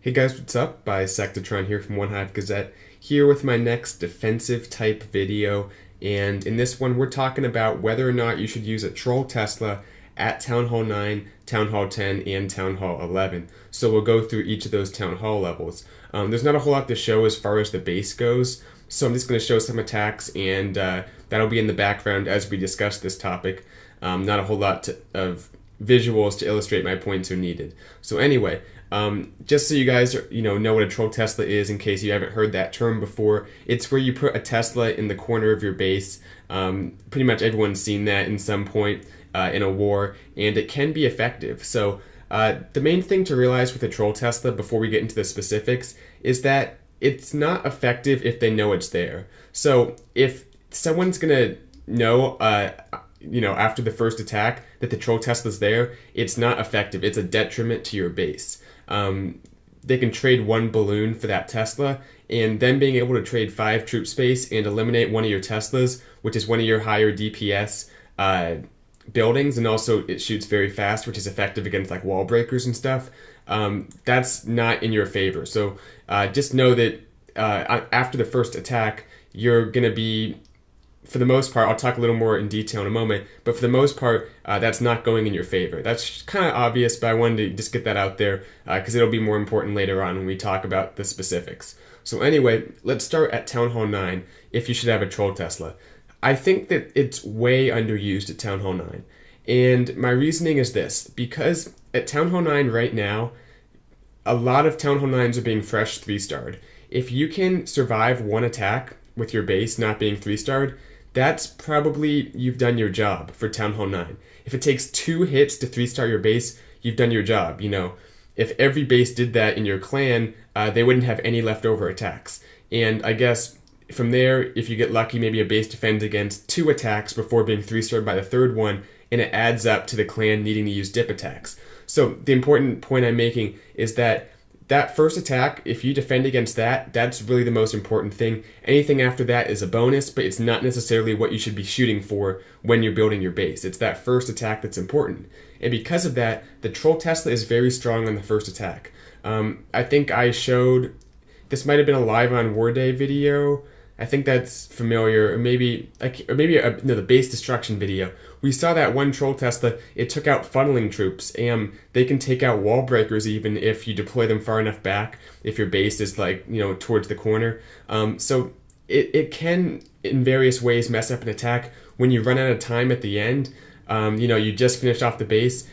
Hey guys, what's up? Bisectatron here from OneHive Gazette, here with my next defensive type video. And in this one, we're talking about whether or not you should use a troll Tesla at Town Hall 9, Town Hall 10, and Town Hall 11. So we'll go through each of those Town Hall levels. There's not a whole lot to show as far as the base goes, so I'm just going to show some attacks, and that'll be in the background as we discuss this topic. Not a whole lot of visuals to illustrate my points are needed. So anyway, just so you guys know what a troll Tesla is in case you haven't heard that term before, it's where you put a Tesla in the corner of your base. Pretty much everyone's seen that in some point in a war, and it can be effective. So the main thing to realize with a troll Tesla before we get into the specifics is that it's not effective if they know it's there. So if someone's gonna know after the first attack that the troll Tesla's there, it's not effective. It's a detriment to your base. They can trade one balloon for that Tesla, and then being able to trade 5 troop space and eliminate one of your Teslas, which is one of your higher DPS buildings, and also it shoots very fast, which is effective against like wall breakers and stuff. That's not in your favor. So just know that after the first attack, you're going to be, for the most part, I'll talk a little more in detail in a moment, but for the most part, that's not going in your favor. That's kind of obvious, but I wanted to just get that out there because it'll be more important later on when we talk about the specifics. So anyway, let's start at Town Hall 9, if you should have a troll Tesla. I think that it's way underused at Town Hall 9. And my reasoning is this: because at Town Hall 9 right now, a lot of Town Hall 9s are being fresh 3-starred. If you can survive one attack with your base not being 3-starred, that's probably you've done your job for Town Hall 9. If it takes 2 hits to 3-star your base, you've done your job. If every base did that in your clan, they wouldn't have any leftover attacks. And I guess from there, if you get lucky, maybe a base defends against 2 attacks before being 3-starred by the third one, and it adds up to the clan needing to use dip attacks. So the important point I'm making is that first attack, if you defend against that, that's really the most important thing. Anything after that is a bonus, but it's not necessarily what you should be shooting for when you're building your base. It's that first attack that's important. And because of that, the troll Tesla is very strong on the first attack. I think I showed, this might have been a live on War Day video. I think that's familiar, or maybe the base destruction video. We saw that one troll Tesla, it took out funneling troops, and they can take out wall breakers even if you deploy them far enough back, if your base is towards the corner. So it can, in various ways, mess up an attack when you run out of time at the end. You just finished off the base.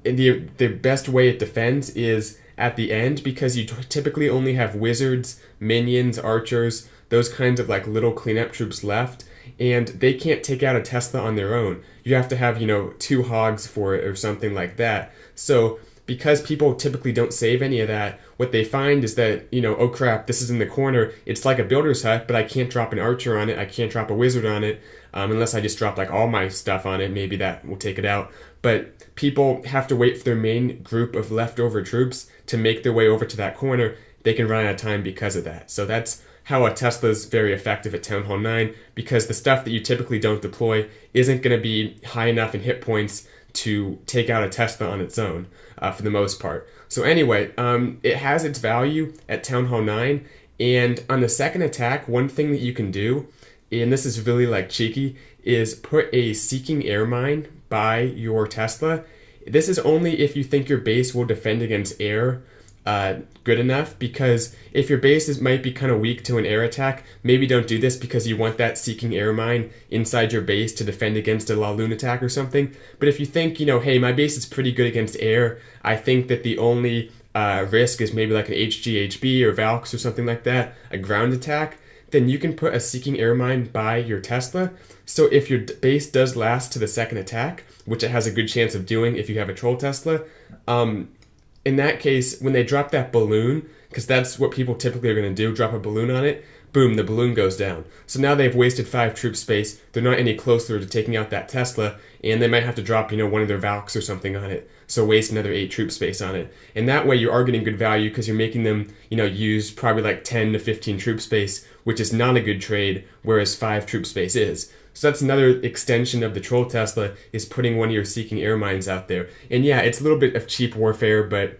The best way it defends is at the end, because you typically only have wizards, minions, archers, those kinds of little cleanup troops left, and they can't take out a Tesla on their own. You have to have 2 hogs for it or something like that. So because people typically don't save any of that, what they find is that oh crap, this is in the corner, it's like a builder's hut, but I can't drop an archer on it, I can't drop a wizard on it, unless I just drop all my stuff on it. Maybe that will take it out. But people have to wait for their main group of leftover troops to make their way over to that corner. They can run out of time because of that. So that's how a Tesla is very effective at Town Hall 9, because the stuff that you typically don't deploy isn't going to be high enough in hit points to take out a Tesla on its own, for the most part. So anyway, it has its value at Town Hall 9, and on the second attack, one thing that you can do, and this is really cheeky, is put a seeking air mine by your Tesla. This is only if you think your base will defend against air good enough, because if your base might be kind of weak to an air attack, maybe don't do this because you want that seeking air mine inside your base to defend against a La Lune attack or something. But if you think, hey, my base is pretty good against air, I think that the only risk is maybe an HGHB or Valks or something like that, a ground attack, then you can put a seeking air mine by your Tesla. So if your base does last to the second attack, which it has a good chance of doing if you have a troll Tesla, in that case, when they drop that balloon, because that's what people typically are going to do, drop a balloon on it, boom, the balloon goes down. So now they've wasted 5 troop space, they're not any closer to taking out that Tesla, and they might have to drop, one of their Valks or something on it, so waste another 8 troop space on it. And that way you are getting good value because you're making them, use probably 10 to 15 troop space, which is not a good trade, whereas 5 troop space is. So that's another extension of the Troll Tesla, is putting one of your seeking air mines out there. And yeah, it's a little bit of cheap warfare, but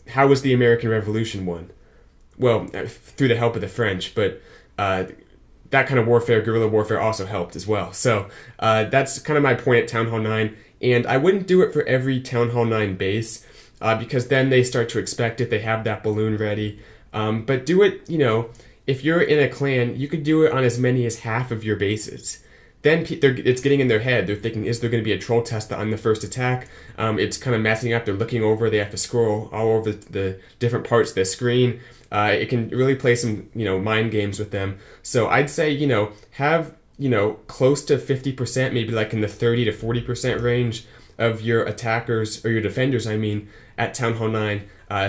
how was the American Revolution won? Well, through the help of the French, but that kind of warfare, guerrilla warfare, also helped as well. So that's kind of my point at Town Hall 9. And I wouldn't do it for every Town Hall 9 base, because then they start to expect it. They have that balloon ready. But do it, if you're in a clan, you could do it on as many as half of your bases. Then it's getting in their head. They're thinking, is there going to be a Troll Tesla on the first attack? It's kind of messing up. They're looking over. They have to scroll all over the different parts of the screen. It can really play some, mind games with them. So I'd say, have, close to 50%, maybe like in the 30 to 40% range of your attackers, or your defenders, at Town Hall 9.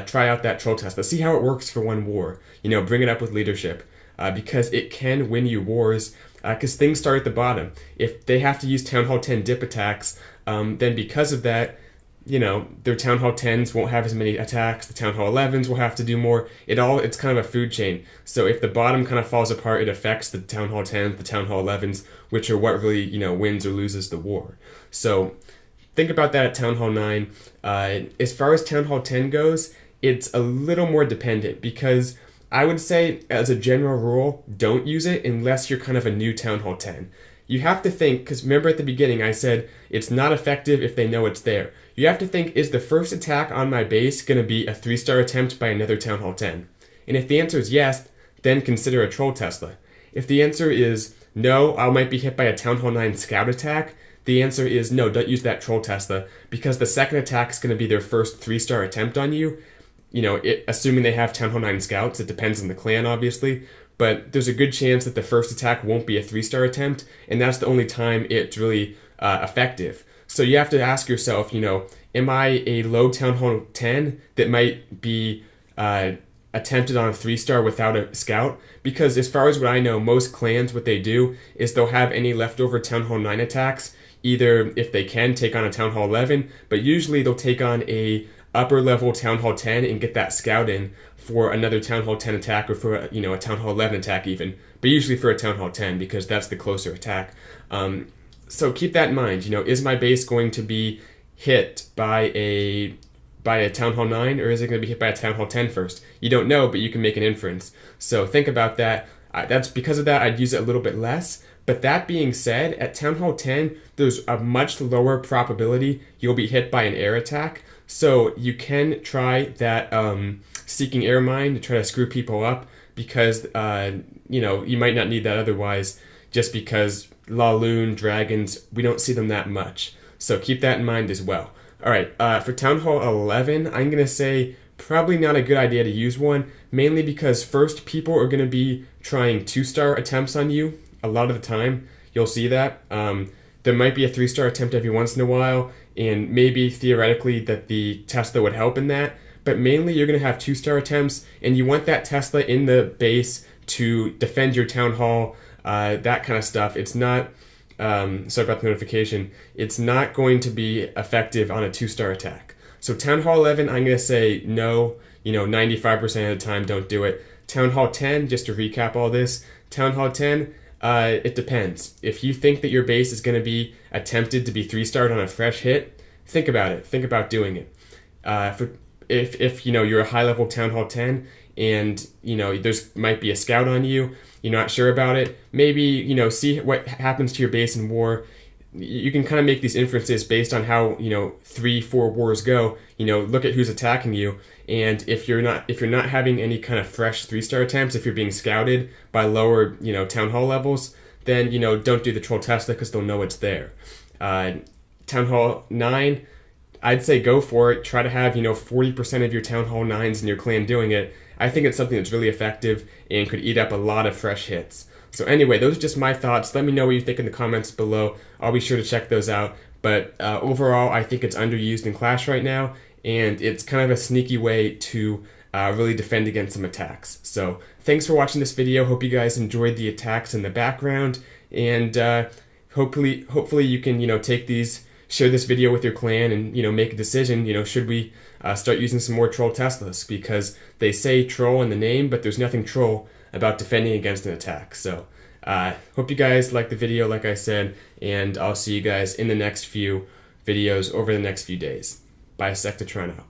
Try out that Troll Tesla. See how it works for one war. Bring it up with leadership, because it can win you wars. Because things start at the bottom. If they have to use Town Hall 10 dip attacks, then because of that, their Town Hall 10s won't have as many attacks. The Town Hall 11s will have to do more. It's kind of a food chain. So if the bottom kind of falls apart, it affects the Town Hall 10s, the Town Hall 11s, which are what really, wins or loses the war. So think about that at Town Hall 9. As far as Town Hall 10 goes, it's a little more dependent, because I would say, as a general rule, don't use it unless you're kind of a new Town Hall 10. You have to think, because remember at the beginning I said it's not effective if they know it's there. You have to think, is the first attack on my base going to be a 3-star attempt by another Town Hall 10? And if the answer is yes, then consider a Troll Tesla. If the answer is no, I might be hit by a Town Hall 9 scout attack, the answer is no, don't use that Troll Tesla, because the second attack is going to be their first 3-star attempt on you. Assuming they have Town Hall 9 scouts. It depends on the clan, obviously, but there's a good chance that the first attack won't be a 3-star attempt, and that's the only time it's really effective. So you have to ask yourself, am I a low Town Hall 10 that might be attempted on a 3-star without a scout? Because as far as what I know, most clans, what they do is they'll have any leftover Town Hall 9 attacks, either, if they can, take on a Town Hall 11, but usually they'll take on a upper level Town Hall 10 and get that scout in for another Town Hall 10 attack, or for a Town Hall 11 attack even, but usually for a Town Hall 10, because that's the closer attack. So keep that in mind. Is my base going to be hit by a Town Hall 9, or is it going to be hit by a Town Hall 10 first? You don't know, but you can make an inference. So think about that. That's because of that, I'd use it a little bit less. But that being said, at Town Hall 10, there's a much lower probability you'll be hit by an air attack. So you can try that seeking air mine to try to screw people up, because you might not need that otherwise, just because Laloon, dragons, we don't see them that much. So keep that in mind as well. All right, for Town Hall 11, I'm going to say probably not a good idea to use one, mainly because first, people are going to be trying 2-star attempts on you a lot of the time. You'll see that. There might be a 3-star attempt every once in a while, and maybe theoretically that the Tesla would help in that, but mainly you're going to have 2-star attempts, and you want that Tesla in the base to defend your Town Hall, that kind of stuff. It's not, sorry about the notification, it's not going to be effective on a 2-star attack. So Town Hall 11, I'm going to say no, 95% of the time, don't do it. Town Hall 10, just to recap all this, Town Hall 10, it depends. If you think that your base is going to be attempted to be 3-starred on a fresh hit, think about it. Think about doing it. If you're a high-level Town Hall 10 and, there's might be a scout on you, you're not sure about it, maybe, see what happens to your base in war. You can kind of make these inferences based on how, 3-4 wars go. Look at who's attacking you. And if you're not having any kind of fresh 3-star attempts, if you're being scouted by lower, Town Hall levels, then, don't do the Troll Tesla, because they'll know it's there. Town Hall 9, I'd say go for it. Try to have, 40% of your Town Hall 9s in your clan doing it. I think it's something that's really effective and could eat up a lot of fresh hits. So anyway, those are just my thoughts. Let me know what you think in the comments below. I'll be sure to check those out. But overall, I think it's underused in Clash right now, and it's kind of a sneaky way to really defend against some attacks. So thanks for watching this video. Hope you guys enjoyed the attacks in the background, and hopefully you can take these, share this video with your clan, and make a decision. Should we start using some more Troll Teslas? Because they say troll in the name, but there's nothing troll about defending against an attack. So Hope you guys like the video, like I said, and I'll see you guys in the next few videos over the next few days. Bisectatron out.